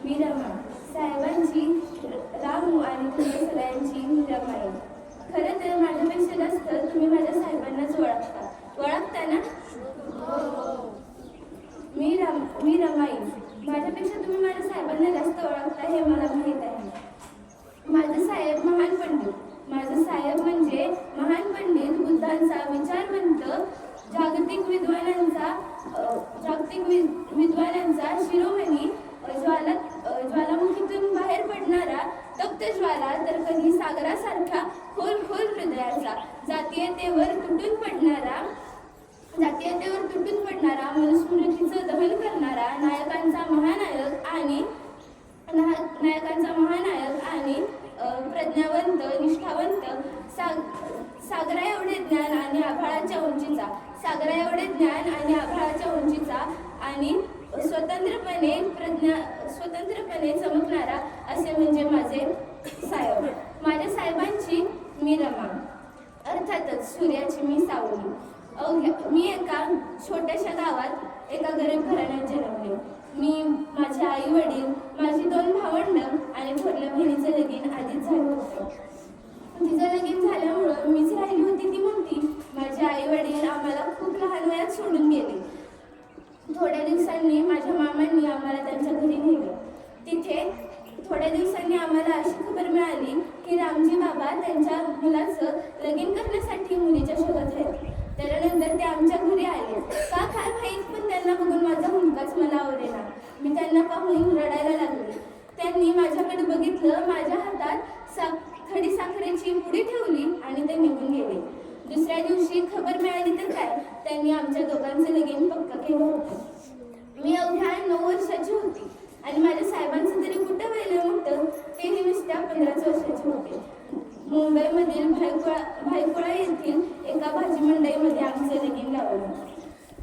मी रमा. साहेबांची रामू आणि तुम्ही सगळ्यांची मी रमाई. खरं तर माझ्यापेक्षा जास्त तुम्ही माझ्या साहेबांनाच ओळखता ना? मी रमाई. माझ्यापेक्षा तुम्ही माझ्या साहेबांना जास्त ओळखता हे मला माहीत आहे. माझे साहेब महान पंडित. माझे साहेब म्हणजे महान पंडित, बुद्धांचा विचारवंत, जागतिक विद्वानांचा शिरोमणी, ज्वालामुखीतून बाहेर पडणारा तप्त ज्वाला, तर कधी सागरासारखा खोल हृदयाचा, जातीयतेवर तुटून पडणारा मनुस्मृतीचं दहन करणारा नायकांचा महानायक आणि प्रज्ञावंत, निष्ठावंत, सागरा एवढे ज्ञान आणि आभाळाच्या उंचीचा आणि स्वतंत्रपणे चमकणारा असे म्हणजे माझे साहेब. माझ्या साहेबांची मी रमा. अर्थातच सूर्याची मी सावली. मी एका छोट्याशा गावात एका गरीब घराण्यात जन्मले. माझे आई वडील, माझी 2 भावंड आणि थोरल्या बहिणीचं लगीन आधीच झालं होतं. तिचं लगीन झाल्यामुळं मीच राहिली होती ती मोठी. माझे आई वडील आम्हाला खूप लहान वयात सोडून गेले. थोड्या दिवसांनी माझ्या मामांनी आम्हाला त्यांच्या घरी नेले. तिथे थोड्या दिवसांनी आम्हाला अशी खबर मिळाली की रामजी बाबा त्यांच्या मुलाचं लगीन करण्यासाठी मुलीच्या शोधात आहेत. त्यानंतर ते आमच्या घरी आले. का काय माहीत, पण त्यांना बघून माझा हुंकाच मला आवडेना. मी त्यांना पाहून रडायला लागले. त्यांनी माझ्याकडे बघितलं, माझ्या हातात खडी साखरेची पुडी ठेवली आणि ते निघून गेले. दुसऱ्या दिवशी खबर मिळाली तर काय, त्यांनी आमच्या दोघांचं लगीन पक्का केलं होतं. मी अवघ्या 9 वर्षाची होती आणि माझ्या साहेबांचं तरी कुठं व्हायला मोठं, तेही नुसत्या 15 वर्षाचे होते. मुंबईमधील भायखळा येथील एका भाजी मंडईमध्ये आमचं लगीन लावलं.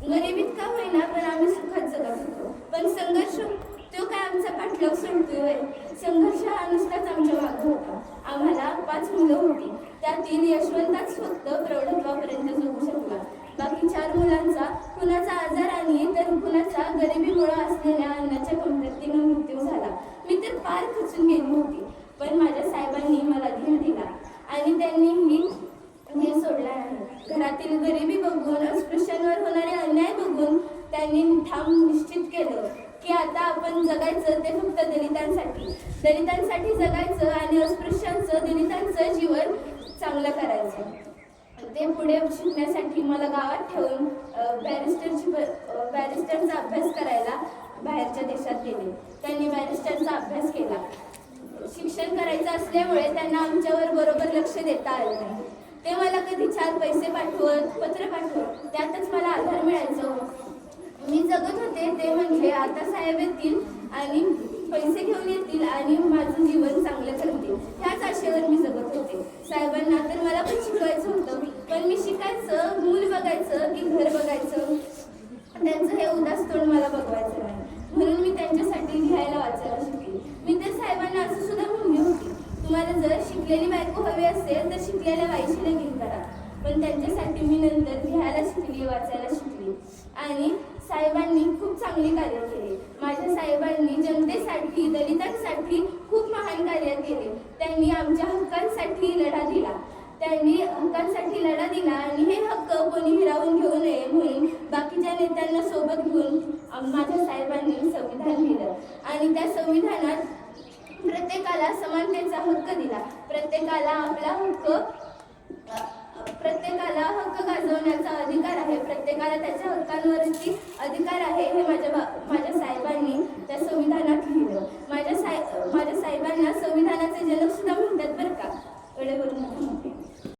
गरिबीत का होईना, पण आम्ही सुखात जगत होतो. पण संघर्ष तो काय आमचा पाठलाग सोडतोय. संघर्ष हा नुसताच आमच्या मागं होता. आम्हाला 5 मुलं होती. त्यातील यशवंताच फक्त प्रौढत्वापर्यंत जगू शकला. बाकी 4 मुलांचा कुणाचा आजाराने तर कुणाचा गरिबीमुळे असलेल्या अन्नाच्या कमतरतेने मृत्यू झाला. मी तर पार खचून गेली होती. पण माझ्या साहेबांनी मला धीर दिला आणि त्यांनीही धीर सोडला नाही. घरातील गरिबी बघून, अस्पृश्यांवर होणारे अन्याय बघून त्यांनी ठाम निश्चित केलं की आता आपण जगायचं ते फक्त दलितांसाठी जगायचं आणि अस्पृश्यांचं, दलितांचं जीवन चांगलं करायचं. ते पुढे शिकण्यासाठी मला गावात ठेवून बॅरिस्टरचा अभ्यास करायला बाहेरच्या देशात गेले. त्यांनी बॅरिस्टरचा अभ्यास केला. शिक्षण करायचं असल्यामुळे त्यांना आमच्यावर बरोबर लक्ष देता आलं नाही. ते मला कधी 4 पैसे पाठवत, पत्र पाठवत, त्यातच मला आधार मिळायचं. मी जगत होते ते म्हणजे आता साहेब येतील आणि पैसे घेऊन येतील आणि माझं जीवन चांगलं करतील, ह्याच आशेवर मी जगत होते. साहेबांना तर मला पण शिकवायचं होतं, पण मी शिकायचं, मूल बघायचं की घर बघायचं, त्यांचं हे उदास तोंड मला बघवायचं नाही. म्हणून मी त्यांच्यासाठी लिहायला वाचायला शिकले. मी तर साहेबांना असं सुद्धा म्हणली होती, तुम्हाला जर शिकलेली बायको हवी असेल तर शिकलेल्या बाईशी लगीन करा. पण त्यांच्यासाठी मी नंतर लिहायला शिकली, वाचायला शिकली आणि साहेबांनी खूप चांगली कार्य केली. माझ्या साहेबांनी जनतेसाठी, दलितांसाठी खूप महान कार्य केले. त्यांनी आमच्या हक्कांसाठी लढा दिला आणि हे हक्क कोणी हिरावून घेऊ नये म्हणून बाकीच्या नेत्यांना सोबत घेऊन माझ्या साहेबांनी संविधान लिहिलं आणि त्या संविधानात प्रत्येकाला समानतेचा हक्क दिला. प्रत्येकाला हक्क गाजवण्याचा अधिकार आहे. प्रत्येकाला त्याच्या हक्कांवरती अधिकार आहे. हे माझ्या साहेबांनी त्या संविधानात लिहिलं